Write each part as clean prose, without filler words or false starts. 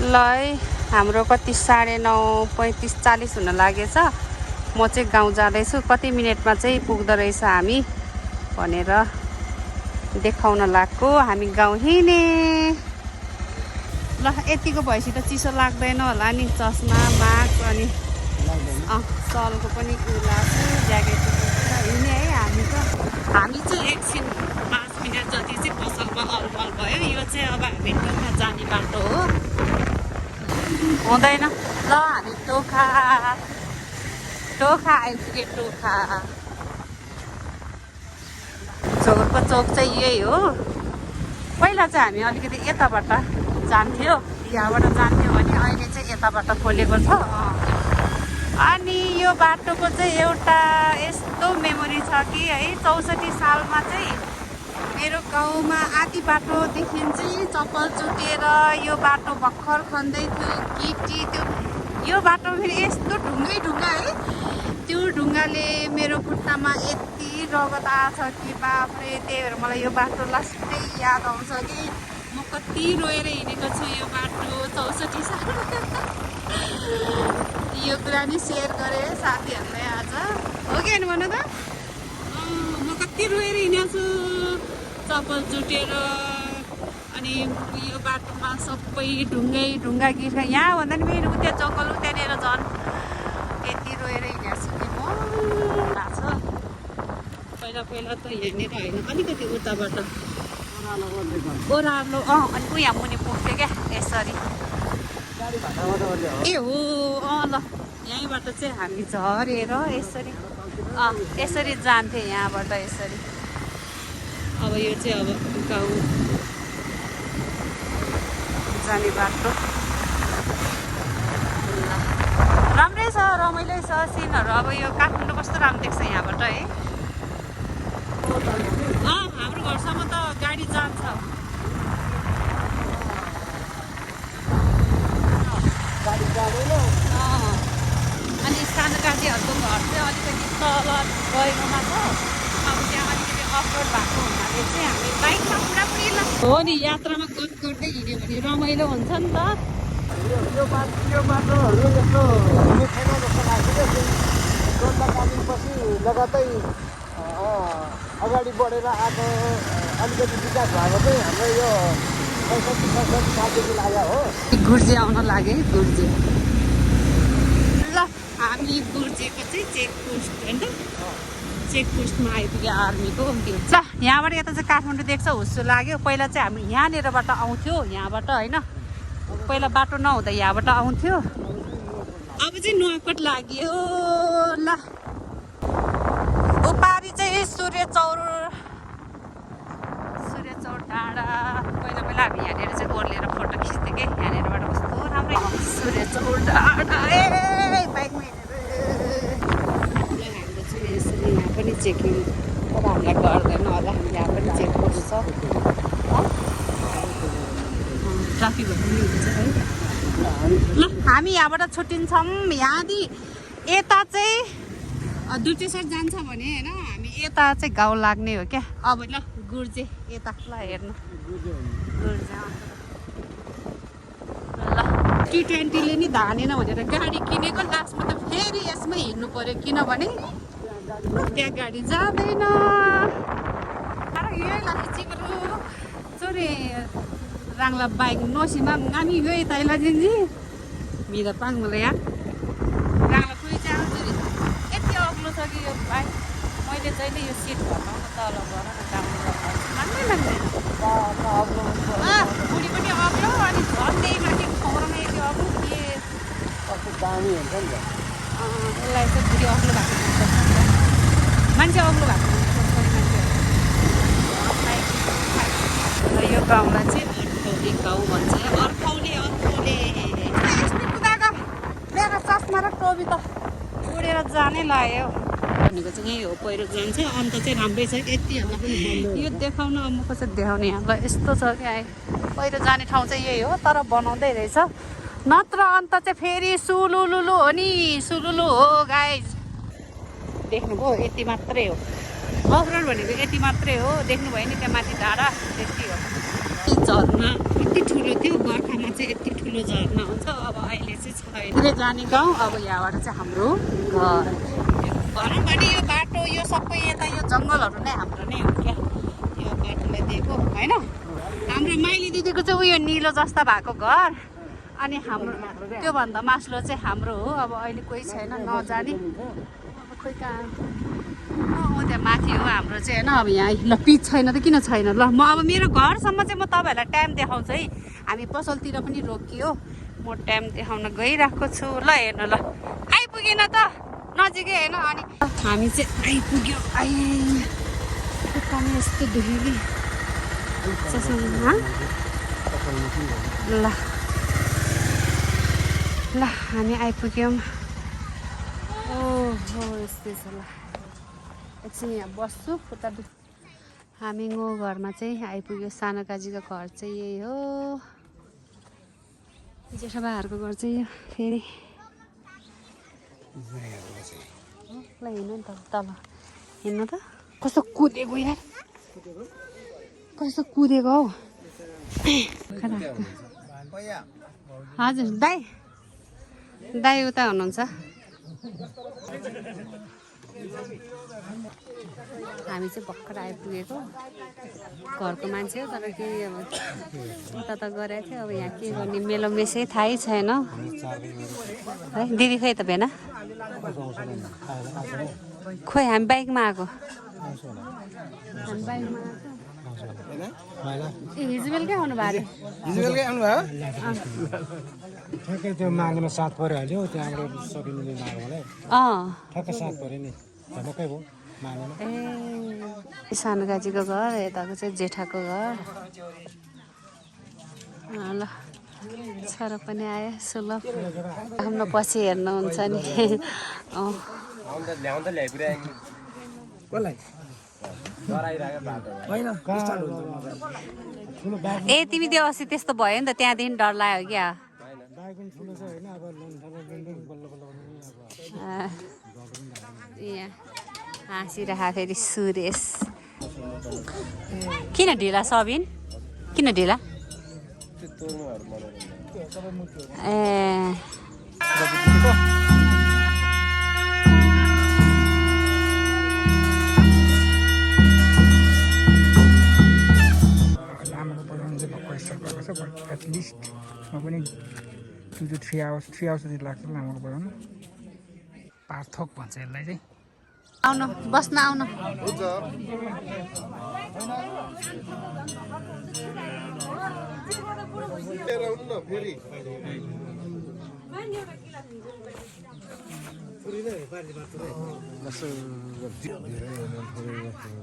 ल है हाम्रो कति 9:35-40 हुन लागेछ। म चाहिँ गाउँ जाँदैछु। कति मिनटमा चाहिँ पुग्दो रहेछ हामी भनेर देखाउन लागेको। हामी गाउँ हिँडे। ल यतिको भएपछि त चिसो लाग्दैन होला नि। चस्मा मास्क अनि सलको पनि लगाएको ज्याकेट हिँड्ने है हामी त। हामी चाहिँ एकछिन 5 मिनट जति चाहिँ पसलमा अलमल भयो। यो चाहिँ अब हामी टोखा जाने बाटो हो। हुँदैन ल हामी टोखा आइपुगे। टोखा झोरको चोक चाहिँ यही हो। पहिला चाहिँ हामी अलिकति यताबाट जान्थ्यो, यहाँबाट जान्थ्यो भने अहिले चाहिँ यताबाट खोलेको छ। अनि यो बाटोको चाहिँ एउटा यस्तो मेमोरी छ कि है 64 सालमा चाहिँ मेरो गाउँमा आधी बाटोदेखि चाहिँ चप्पल चुटेर यो बाटो भर्खर खन्दै थियो गिटी। त्यो यो बाटो फेरि यस्तो ढुङ्गा है, त्यो ढुङ्गाले मेरो खुट्टामा यति रगत आछ कि बाफ्रे। त्यही भएर मलाई यो बाटो लास्टै याद आउँछ कि म कति रोएर हिँडेको छु यो बाटो 64 साल। यो कुरा नि सेयर गरेँ साथीहरूलाई आज। हो कि होइन भन त? म कति रोएर हिँडेको छु चप्पल चुटेर। अनि यो बाटोमा सबै ढुङ्गा गिर्खा। यहाँभन्दा नि मेरो उता जङ्गल त्यहाँनिर झन् यति रोएर हिँडेको छु कि म लाग्छ। पहिला त यहाँनिर होइन, अलिकति उताबाट ओह्रालो अनि उहाँ मुनि पुग्थ्यो क्या यसरी। ए हो ल यहीँबाट चाहिँ हामी झरेर यसरी जान्थ्यो यहाँबाट यसरी। अब यो चाहिँ अब गाउँ जाने बाटो। राम्रै छ, रमाइलो छ सिनहरू। अब यो काठमाडौँ कस्तो राम्रो देख्छ यहाँबाट है। हाम्रो घरसम्म त गाडी जान्छ। अनि सानो काजीहरूको घर चाहिँ अलिकति तल गएकोमा छ। अब त्यहाँ अलिकति अफरोड भएको हुनाले चाहिँ हामी बाइकमा पुरापुरी हो नि यात्रामा गफ गर्दै हिँड्यो भने रमाइलो हुन्छ नि त। यो बाटोहरू यस्तो हुने छैन जस्तो लाग्छ कि पछि लगातार अगाडि बढेर आएको अलिकति विकास भएको चाहिँ हाम्रो यो 65 सालदेखि लाग्यो हो। गुर्जे आउन लाग्यो है गुर्जे। ल हामी गुर्जेको चाहिँ चेकपोस्ट होइन, चेकपोस्टमा आइपुग्यो आर्मीको गेट। ल यहाँबाट यता चाहिँ काठमाडौँ देख्छ हुस्सो लाग्यो। पहिला चाहिँ हामी यहाँनिरबाट आउँथ्यो, यहाँबाट होइन। पहिला बाटो नहुँदा यहाँबाट आउँथ्यो। अब चाहिँ नुवाकोट लाग्यो। ल उपारी चाहिँ सूर्य चौर डाँडा। पहिला हामी यहाँनिर चाहिँ ओर्लेर फोटो खिच्थ्यो कि यहाँनिरबाट कस्तो राम्रै सूर्य चौर डाँडा। ए बाइकमा हाम्रो चाहिँ यसरी यहाँ पनि चेकिङ तर हामीलाई गर्दैन होला। यहाँ पनि चेकपोस्ट छ, ट्राफिकहरू पनि हुन्छ है। ल हामी यहाँबाट छुट्टिन्छौँ। यहाँदेखि यता चाहिँ दुर्चेश्वर जान्छ भने होइन, हामी यता चाहिँ गाउँ लाग्ने हो क्या। अब ल गुर्जे यता ल हेर्नु गुर्जे ल T20ले नि धानेन भनेर गाडी किनेको। लास्टमा त फेरि यसमै हिँड्नु पर्यो किनभने त्यहाँ गाडी जाँदैन। यही लाग्छ चिकरो चोरे राङ्ला बाइक नसीमा ngani gue Thailand जी मेरा पाङ मलाई यार राङ्ला कुई चाहिँ आउँछ यति अग्लो छ कि यो बाइक। मैले जहिले यो सिट घटाउन तल गर न मान्नै मान्दैन। बुढी पनि अग्लो अनि झन् त्यही माथि खौरामा यति अग्लो के कस्तो दामी हुन्छ नि त। यसलाई चाहिँ बुढी अग्लो भएको मान्छे अग्लो भएको यो गाउँलाई चाहिँ अर्खौली गाउँ भन्छ। अर्खौले कुदाएको मेरो चस्मा र टोपी त उडेर जानै लाग्यो भनेको चाहिँ यही हो। पहिरो जान्छ अन्त चाहिँ राम्रै छ यति यो देखाउन। अब म कसरी देखाउने यहाँलाई यस्तो छ क्या। पहिरो जाने ठाउँ चाहिँ यही हो तर बनाउँदै रहेछ। नत्र अन्त चाहिँ फेरि सुलुलुलु हो नि, सुलुलु हो गाइज। देख्नुभयो यति मात्रै हो। अफरोड भनेको यति मात्रै हो। देख्नुभयो नि त्यहाँ माथि डाँडा त्यति हो। झर्ना कति ठुलो थियो बर्खामा चाहिँ यति ठुलो झर्ना हुन्छ अब अहिले चाहिँ छैन जाने गाउँ अब यहाँबाट चाहिँ हाम्रो घर भनौँ भने यो बाटो यो सबै यता यो जङ्गलहरू नै हाम्रो नै हो क्या यो बाटोलाई दिएको होइन हाम्रो माइली दिदीको चाहिँ उयो निलो जस्ता भएको घर अनि हाम्रो त्योभन्दा मास्लो चाहिँ हाम्रो हो अब अहिले कोही छैन नजाने अब खोइ कहाँ त्यहाँ माथि हो हाम्रो चाहिँ होइन अब यहाँ ल पिच छैन त किन छैन ल म अब मेरो घरसम्म चाहिँ म तपाईँहरूलाई टाइम देखाउँछु है हामी पसलतिर पनि रोकियो म टाइम देखाउन गइरहेको छु ल हेर्नु ल आइपुगेन त नजिकै होइन अनि हामी चाहिँ आइपुग्यो आइपुग्ने यस्तो धुली ल ल हामी आइपुग्यौँ ओहो यस्तै छ ल एकछिन यहाँ बस्छु उता हामीको घरमा चाहिँ आइपुग्यो सानो काजीको घर चाहिँ यही हो जेठाबाहरूको घर चाहिँ यो फेरि ल हिँड्नु नि त तल हिँड्नु त कस्तो कुदेको यार कस्तो कुदेको हौ हजुर दाइ दाइ उता हुनुहुन्छ हामी चाहिँ भर्खर आइपुगेको घरको मान्छे हो तर के अब उता त गरेको थियो अब यहाँ के गर्ने मेलो मेसै थाहै छैन है दिदी खै त भेना खोइ हामी बाइकमा आएको हामी बाइकमा आएको हिजो बेलुकै आउनु भयो हिजो बेलुकै आउनु भयो ठ्याक्कै त्यो माघमा साथ परिहाल्यो त्यहाँबाट सकिने माघमालाई ठ्याक्कै साथ पऱ्यो नि झमक्कै भयो माघमा ए सानो काजीको घर यताको चाहिँ जेठाको घर ल छोरा पनि आयो सुलभ आफ्नो पछि हेर्नुहुन्छ नि ए तिमी त्यो अस्ति त्यस्तो भयो नि त त्यहाँदेखि डर लाग्यो क्या यहाँ हाँसिरह फेरि सुरेश किन ढिला सबिन किन ढिला ए एटलिस्टमा पनि 2 to 3 hours जति लाग्छ लामो पढाउनु पार्थक भन्छ यसलाई चाहिँ आउनु बस्न आउनु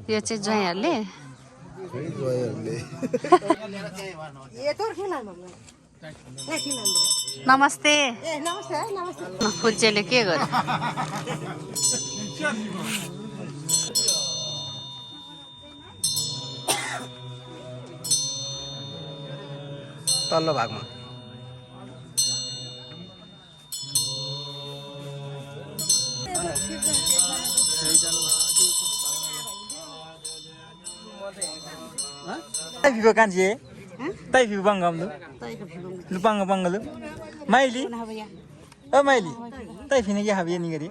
यो चाहिँ ज्वाइँहरूले नमस्ते फुच्चेले के गर्यो तल्लो भागमा Vivo kanji, tai vivo bangam lu, lu bang lu, Maili, oh Maili, tai fini ya habi ni gari.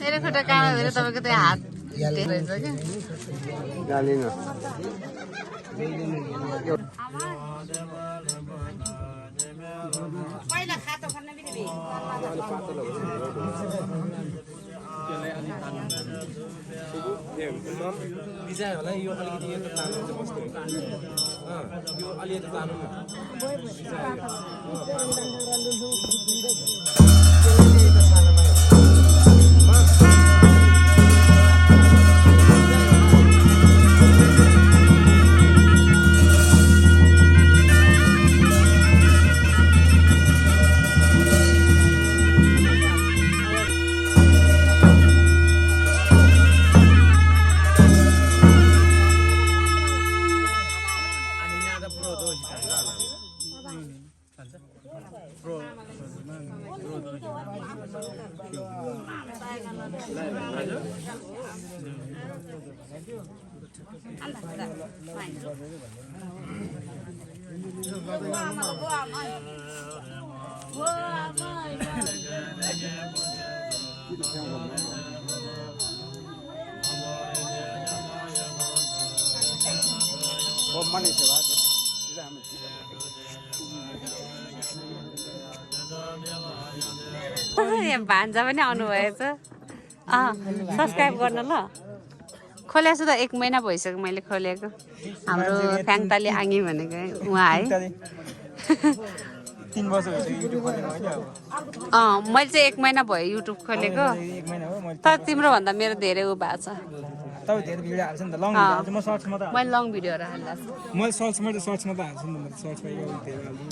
मेरो खुट्टा काँडा भएर तपाईको त्यो हात रहेछ क्या गालिन पहिला खातो खन्न बित्ति बिजाय होला यो अलिकति यो त तानो चाहिँ कस्तो यो अलिकति तानो यहाँ भान्जा पनि आउनुभएछ सब्सक्राइब गर्नु ल खोलेको छु त 1 महिना भइसक्यो मैले खोलेको हाम्रो फ्याङताले आङ्गी भनेको उहाँ है 3 वर्ष भइसक्यो युट्युब खोलेको होइन अब मैले चाहिँ 1 महिना भयो युट्युब खोलेको 1 महिना हो मैले तर तिम्रो भन्दा मेरो धेरै उ भएको छ तपाईँ धेरै भिडियो हाल्छ नि त लङ भिडियो हाल्छ म सर्ट्समा त मैले लङ भिडियोहरू हाल्दा मैले सर्ट्समा त हाल्छु नि त म सर्ट्समा धेरै हाल्छु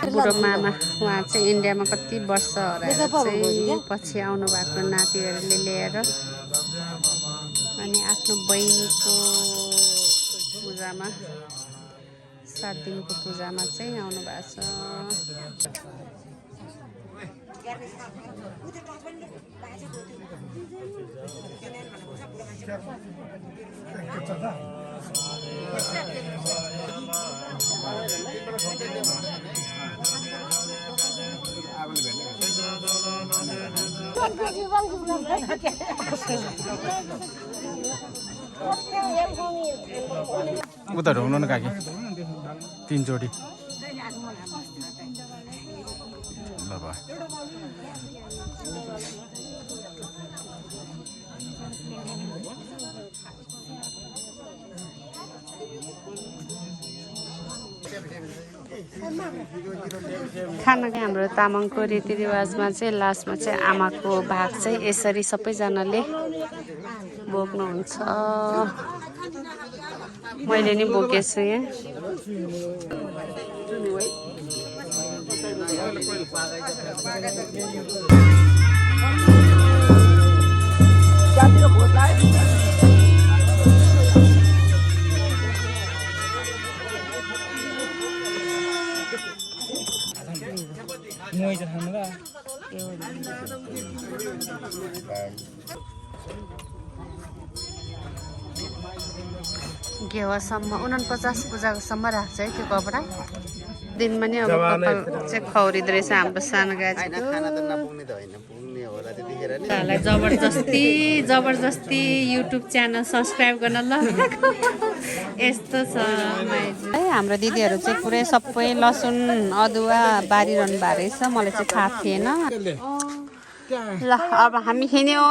बुढो मामा उहाँ चाहिँ इन्डियामा कति वर्ष हराएर चाहिँ पछि आउनु भएको नातिहरूले ल्याएर अनि आफ्नो बहिनीको पूजामा 7 दिनको पूजामा चाहिँ आउनु भएको छ उता ढोग्नु न काकी 3 चोटि ल भयो खाना चाहिँ हाम्रो तामाङको रीतिरिवाजमा चाहिँ लास्टमा चाहिँ आमाको भाग चाहिँ यसरी सबैजनाले बोक्नुहुन्छ मैले नि बोकेछु यहाँ घेवासम्म 49 पूजाकोसम्म राख्छ है त्यो कपडा दिनमा नि अब कपाल चाहिँ खौरिँदो रहेछ हाम्रो सानो गाजीको जबरजस्ती युट्युब च्यानल सब्सक्राइब गर्न ल यस्तो छ है हाम्रो दिदीहरू चाहिँ पुरै सबै लसुन अदुवा बारिरहनु भएको रहेछ मलाई चाहिँ थाहा थिएन ल अब हामी हिँड्यो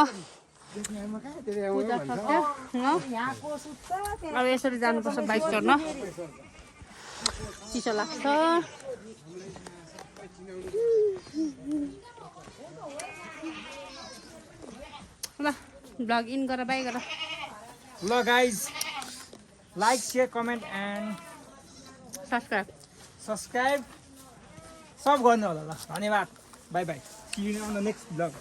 अब यसरी जानुपर्छ बाइक चढ्न चिसो लाग्छ ल ब्लग इन गर बाई गर ल guys like share comment and subscribe सब गर्नु होला ल धन्यवाद bye bye see you on the next blog